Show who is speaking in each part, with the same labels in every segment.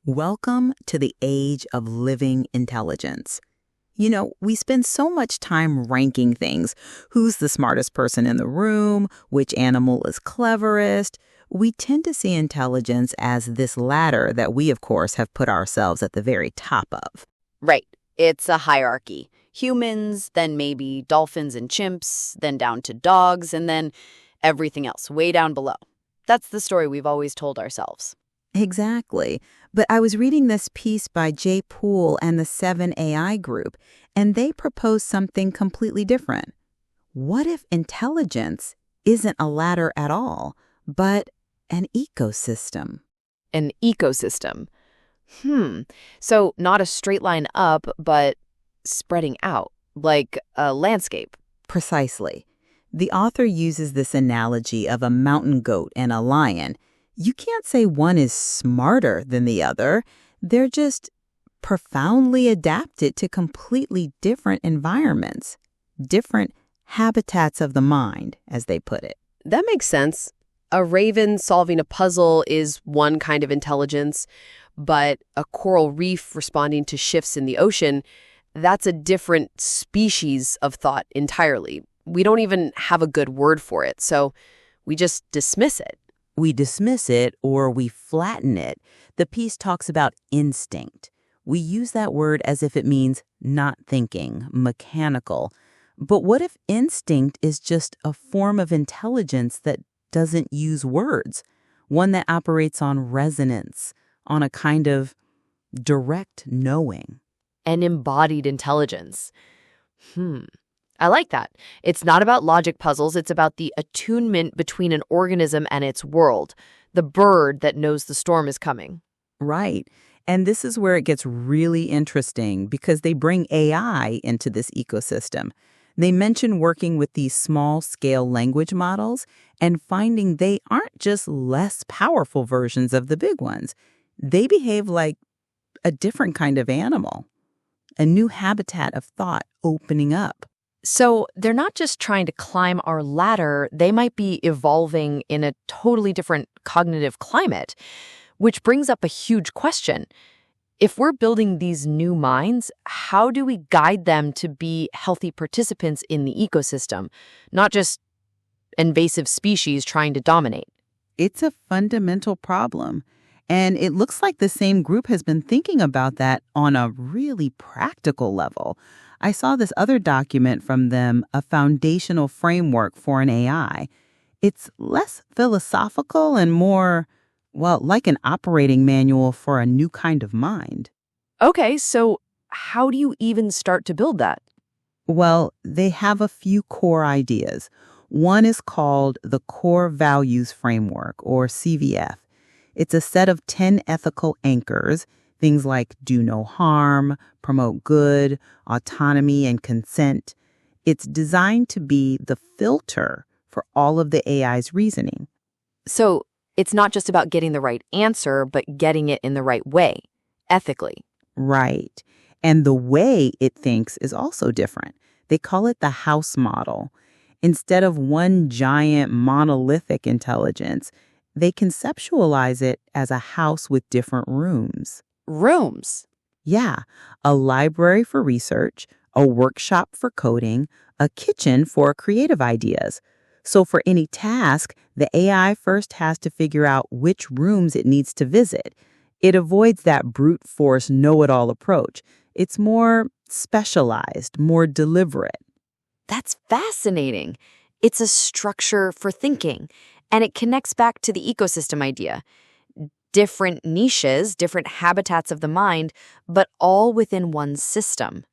Speaker 1: Welcome to the age of living intelligence. We spend so much time ranking things. Who's the smartest person in the room? Which animal is cleverest? We tend to see intelligence as this ladder that we, of course, have put ourselves at the very top of.
Speaker 2: Right. It's a hierarchy. Humans, then maybe dolphins and chimps, then down to dogs, and then everything else way down below. That's the story we've always told ourselves.
Speaker 1: Exactly. But I was reading this piece by Jay Poole and the 7AI group, and they proposed something completely different. What if intelligence isn't a ladder at all, but an ecosystem?
Speaker 2: An ecosystem. So not a straight line up, but spreading out, like a landscape.
Speaker 1: Precisely. The author uses this analogy of a mountain goat and a lion. You can't say one is smarter than the other. They're just profoundly adapted to completely different environments, different habitats of the mind, as they put it.
Speaker 3: That makes sense. A raven solving a puzzle is one kind of intelligence, but a coral reef responding to shifts in the ocean, that's a different species of thought entirely. We don't even have a good word for it, so we just dismiss it.
Speaker 1: We dismiss it or we flatten it. The piece talks about instinct. We use that word as if it means not thinking, mechanical. But what if instinct is just a form of intelligence that doesn't use words, one that operates on resonance, on a kind of direct knowing?
Speaker 2: An embodied intelligence. I like that. It's not about logic puzzles. It's about the attunement between an organism and its world, the bird that knows the storm is coming.
Speaker 1: Right. And this is where it gets really interesting because they bring AI into this ecosystem. They mention working with these small-scale language models and finding they aren't just less powerful versions of the big ones. They behave like a different kind of animal, a new habitat of thought opening up.
Speaker 2: So they're not just trying to climb our ladder, they might be evolving in a totally different cognitive climate, which brings up a huge question. If we're building these new minds, how do we guide them to be healthy participants in the ecosystem, not just invasive species trying to dominate?
Speaker 1: It's a fundamental problem. And it looks like the same group has been thinking about that on a really practical level. I saw this other document from them, a foundational framework for an AI. It's less philosophical and more, like an operating manual for a new kind of mind.
Speaker 2: Okay, so how do you even start to build that?
Speaker 1: Well, they have a few core ideas. One is called the Core Values Framework, or CVF. It's a set of 10 ethical anchors, things like do no harm, promote good, autonomy, and consent. It's designed to be the filter for all of the AI's reasoning.
Speaker 2: So it's not just about getting the right answer, but getting it in the right way, ethically.
Speaker 1: Right. And the way it thinks is also different. They call it the house model. Instead of one giant monolithic intelligence, they conceptualize it as a house with different rooms.
Speaker 2: Rooms?
Speaker 1: Yeah, a library for research, a workshop for coding, a kitchen for creative ideas. So for any task, the AI first has to figure out which rooms it needs to visit. It avoids that brute force know-it-all approach. It's more specialized, more deliberate.
Speaker 2: That's fascinating. It's a structure for thinking, and it connects back to the ecosystem idea. Different niches, different habitats of the mind, but all within one system.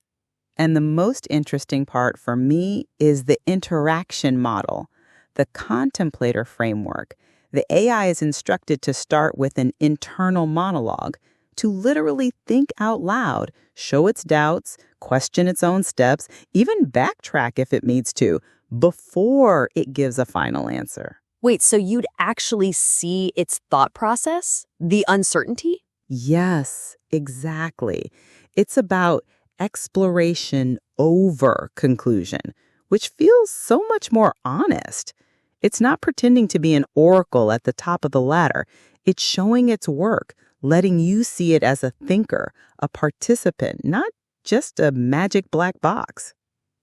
Speaker 1: And the most interesting part for me is the interaction model, the contemplator framework. The AI is instructed to start with an internal monologue, to literally think out loud, show its doubts, question its own steps, even backtrack if it needs to, before it gives a final answer.
Speaker 2: Wait, so you'd actually see its thought process? The uncertainty?
Speaker 1: Yes, exactly. It's about exploration over conclusion, which feels so much more honest. It's not pretending to be an oracle at the top of the ladder. It's showing its work, letting you see it as a thinker, a participant, not just a magic black box.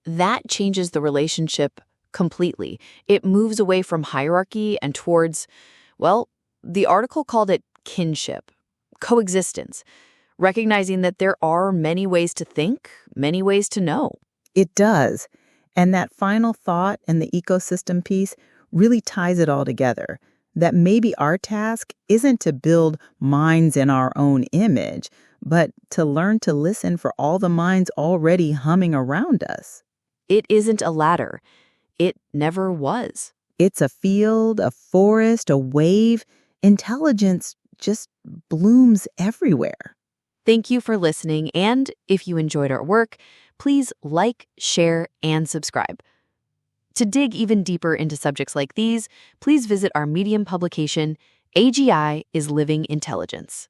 Speaker 2: That changes the relationship completely. It moves away from hierarchy and towards, well, the article called it kinship, coexistence, recognizing that there are many ways to think, many ways to know.
Speaker 1: It does. And that final thought and the ecosystem piece really ties it all together. That maybe our task isn't to build minds in our own image, but to learn to listen for all the minds already humming around us.
Speaker 2: It isn't a ladder. It never was.
Speaker 1: It's a field, a forest, a wave. Intelligence just blooms everywhere.
Speaker 2: Thank you for listening, and if you enjoyed our work, please like, share, and subscribe. To dig even deeper into subjects like these, please visit our Medium publication, AGI is Living Intelligence.